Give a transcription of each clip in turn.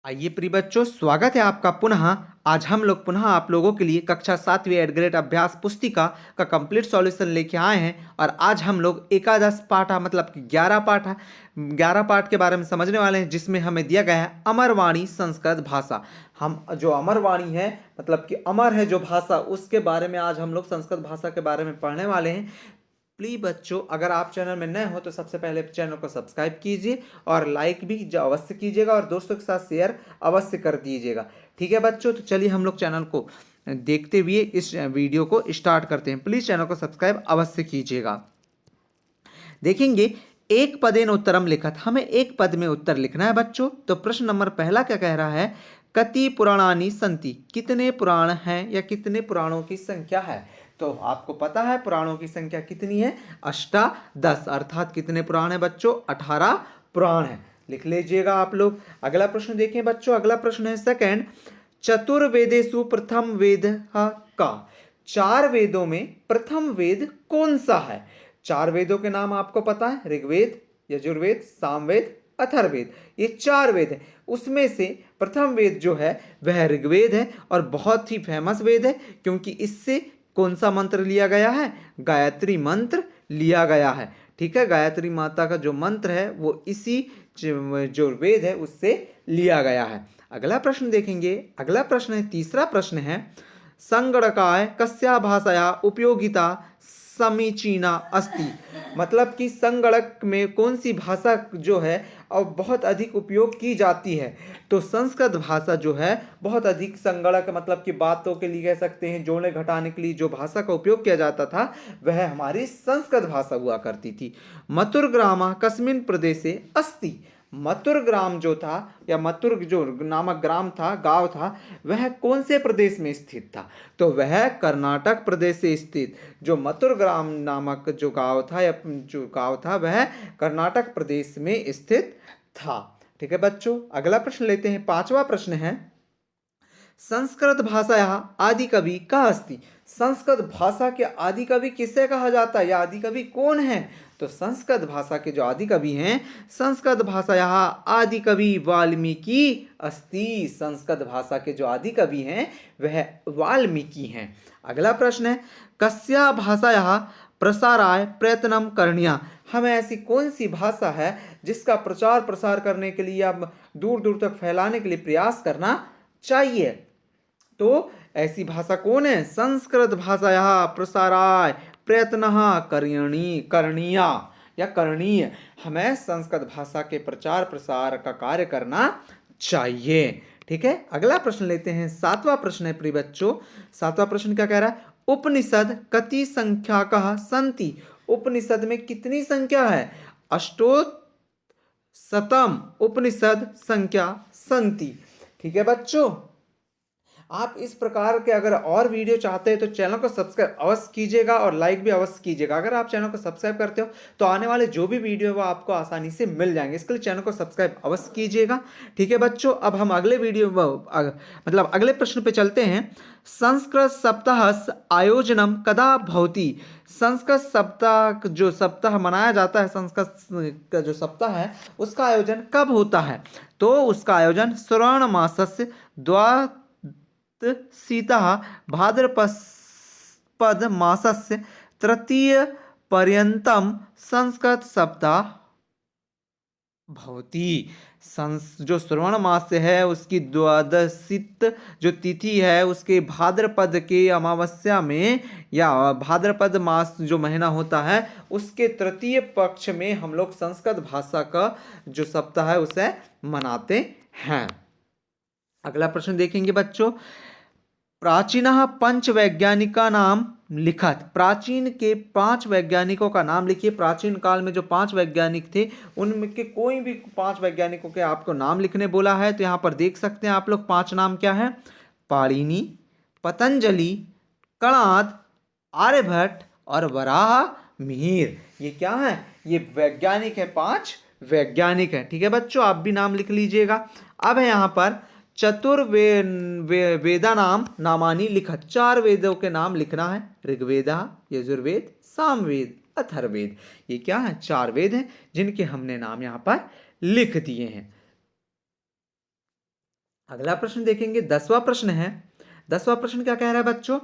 आइए प्रिय बच्चों, स्वागत है आपका पुनः। आज हम लोग पुनः आप लोगों के लिए कक्षा 7वीं एड ग्रेड अभ्यास पुस्तिका का कंप्लीट सॉल्यूशन लेके आए हैं। और आज हम लोग एकादश पाठ मतलब कि 11 पाठ के बारे में समझने वाले हैं, जिसमें हमें दिया गया है अमरवाणी संस्कृत भाषा। हम जो अमरवाणी है मतलब कि अमर है जो भाषा, उसके बारे में आज हम लोग संस्कृत भाषा के बारे में पढ़ने वाले हैं। प्लीज बच्चों, अगर आप चैनल में नए हो तो सबसे पहले चैनल को सब्सक्राइब कीजिए और लाइक भी अवश्य कीजिएगा और दोस्तों के साथ शेयर अवश्य कर दीजिएगा। ठीक है बच्चों, तो चलिए हम लोग चैनल को देखते हुए इस वीडियो को स्टार्ट करते हैं। प्लीज चैनल को सब्सक्राइब अवश्य कीजिएगा। देखेंगे एक पदेन उत्तरम लिखत, हमें एक पद में उत्तर लिखना है बच्चों। तो प्रश्न नंबर पहला क्या कह रहा है, कति पुराणानि संति, कितने पुराण हैं या कितने पुराणों की संख्या है। तो आपको पता है पुराणों की संख्या कितनी है, अष्टादश, अर्थात कितने पुराण है बच्चों, 18 पुराण है। लिख लीजिएगा आप लोग। अगला प्रश्न देखें बच्चों, अगला प्रश्न है सेकंड, चतुर्वेदेषु प्रथम वेद का, चार वेदों में प्रथम वेद कौन सा है। चार वेदों के नाम आपको पता है, ऋग्वेद, यजुर्वेद, सामवेद, अथर्ववेद, ये चार वेद है। उसमें से प्रथम वेद जो है वह ऋग्वेद है और बहुत ही फेमस वेद है, क्योंकि इससे कौन सा मंत्र लिया गया है, गायत्री मंत्र लिया गया है। ठीक है, गायत्री माता का जो मंत्र है वो इसी जो वेद है उससे लिया गया है। अगला प्रश्न देखेंगे, अगला प्रश्न है, तीसरा प्रश्न है, संगणकाय कस्या भाषाया उपयोगिता समीचीना अस्ति, मतलब कि संगणक में कौन सी भाषा जो है और बहुत अधिक उपयोग की जाती है। तो संस्कृत भाषा जो है बहुत अधिक, संगणक मतलब कि बातों के लिए कह सकते हैं, जोड़ने घटाने के लिए जो भाषा का उपयोग किया जाता था वह हमारी संस्कृत भाषा हुआ करती थी। मथुर ग्राम कस्मिन प्रदेशे अस्ति, मथुर ग्राम जो था या मथुर जो नामक ग्राम था, गांव था, वह कौन से प्रदेश में स्थित था। तो वह कर्नाटक प्रदेश से स्थित जो मथुर ग्राम नामक जो गांव था या जो गांव था वह कर्नाटक प्रदेश में स्थित था। ठीक है बच्चों, अगला प्रश्न लेते हैं, पांचवा प्रश्न है, संस्कृत भाषा आदि कवि का अस्ति, संस्कृत भाषा के आदि कवि किसे कहा जाता है या आदि कवि कौन है। तो संस्कृत भाषा के जो आदि कवि हैं, संस्कृत भाषा आदि कवि वाल्मीकि अस्ति, संस्कृत भाषा के जो आदि कवि हैं वह वाल्मीकि हैं। अगला प्रश्न है, कस्या भाषा प्रसाराय प्रयत्नम करणीया, हमें ऐसी कौन सी भाषा है जिसका प्रचार प्रसार करने के लिए, अब दूर दूर तक फैलाने के लिए प्रयास करना चाहिए। तो ऐसी भाषा कौन है, संस्कृत भाषाया प्रसाराय प्रयत्न करणीया या करणीय, हमें संस्कृत भाषा के प्रचार प्रसार का कार्य करना चाहिए। ठीक है, अगला प्रश्न लेते हैं, सातवां प्रश्न है प्रिय बच्चों। सातवां प्रश्न क्या कह रहा है, उपनिषद कति संख्या का संति, उपनिषद में कितनी संख्या है, अष्टोत्तम उपनिषद संख्या संति। ठीक है बच्चों, आप इस प्रकार के अगर और वीडियो चाहते हैं तो चैनल को सब्सक्राइब अवश्य कीजिएगा और लाइक भी अवश्य कीजिएगा। अगर आप चैनल को सब्सक्राइब करते हो तो आने वाले जो भी वीडियो है वो आपको आसानी से मिल जाएंगे, इसके लिए चैनल को सब्सक्राइब अवश्य कीजिएगा। ठीक है बच्चों, अब हम अगले वीडियो मतलब अगले प्रश्न पे चलते हैं, संस्कृत सप्ताह आयोजनम कदा भवति, संस्कृत सप्ताह जो सप्ताह मनाया जाता है, संस्कृत का जो सप्ताह है उसका आयोजन कब होता है। तो उसका आयोजन श्रावण मासस्य सीता भाद्रपद मासस्य तृतीय पर्यंतम संस्कृत सप्ताह भवति, जो श्रवण मास है उसकी द्वादशित जो तिथि है उसके भाद्रपद के अमावस्या में या भाद्रपद मास जो महीना होता है उसके तृतीय पक्ष में हम लोग संस्कृत भाषा का जो सप्ताह है उसे मनाते हैं। अगला प्रश्न देखेंगे बच्चों, प्राचीन पंच वैज्ञानिका नाम लिखत, प्राचीन के 5 वैज्ञानिकों का नाम लिखिए। प्राचीन काल में जो 5 वैज्ञानिक थे उनमें के कोई भी 5 वैज्ञानिकों के आपको नाम लिखने बोला है, तो यहाँ पर देख सकते हैं आप लोग 5 नाम क्या है, पाणिनि, पतंजलि, कणाद, आर्यभट्ट और वराह मिहिर। ये क्या है, ये वैज्ञानिक है, 5 वैज्ञानिक है। ठीक है बच्चों, आप भी नाम लिख लीजिएगा। अब है यहाँ पर वेदा नाम नामानी लिखत, 4 वेदों के नाम लिखना है, ऋग्वेद, यजुर्वेद, सामवेद, अथर्ववेद। ये क्या है, 4 वेद हैं जिनके हमने नाम यहाँ पर लिख दिए हैं। अगला प्रश्न देखेंगे, 10वां प्रश्न है। 10वां प्रश्न क्या कह रहा है बच्चों?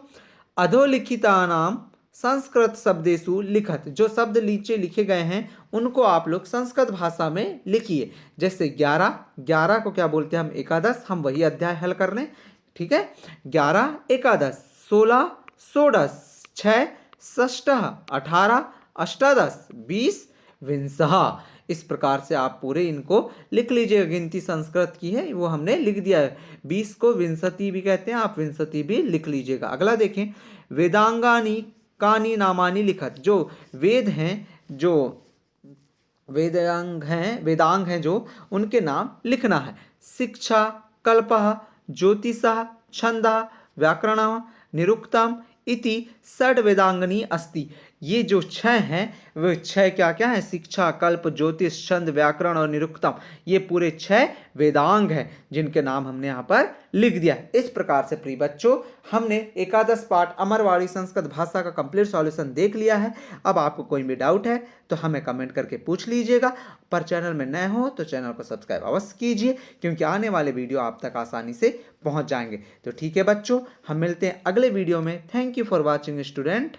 अधोलिखितानाम संस्कृत शब्देषु लिखत। जो शब्द नीचे लिखे गए हैं उनको आप लोग संस्कृत भाषा में लिखिए। जैसे 11, 11 को क्या बोलते हैं हम? एकादश। हम वही अध्याय हल कर लें, ठीक है। 11 एकादश, 16 षोडश, 6 षष्ठः, 18 अष्टादश, 20 विंशः। इस प्रकार से आप पूरे इनको लिख लीजिएगा। गिनती संस्कृत की है, वो हमने लिख दिया है। 20 को विंशति भी कहते हैं, आप विंशति भी लिख लीजिएगा। अगला देखें, वेदांगानी कानी नामानी लिखत। जो वेद हैं, जो वेदांग हैं जो, उनके नाम लिखना है। शिक्षा, कल्पः, ज्योतिषः, छंदः, व्याकरणः, निरुक्तम इति षड वेदांगनी अस्ति। ये जो 6 हैं वे 6 क्या क्या है? शिक्षा, कल्प, ज्योतिष, छंद, व्याकरण और निरुक्तम। ये पूरे 6 वेदांग हैं जिनके नाम हमने यहाँ पर लिख दिया। इस प्रकार से प्रिय बच्चों हमने एकादश पाठ अमरवाड़ी संस्कृत भाषा का कंप्लीट सॉल्यूशन देख लिया है। अब आपको कोई भी डाउट है तो हमें कमेंट करके पूछ लीजिएगा। पर चैनल में नए हो तो चैनल को सब्सक्राइब अवश्य कीजिए, क्योंकि आने वाले वीडियो आप तक आसानी से पहुंच जाएंगे। तो ठीक है बच्चों, हम मिलते हैं अगले वीडियो में। Thank you for watching student.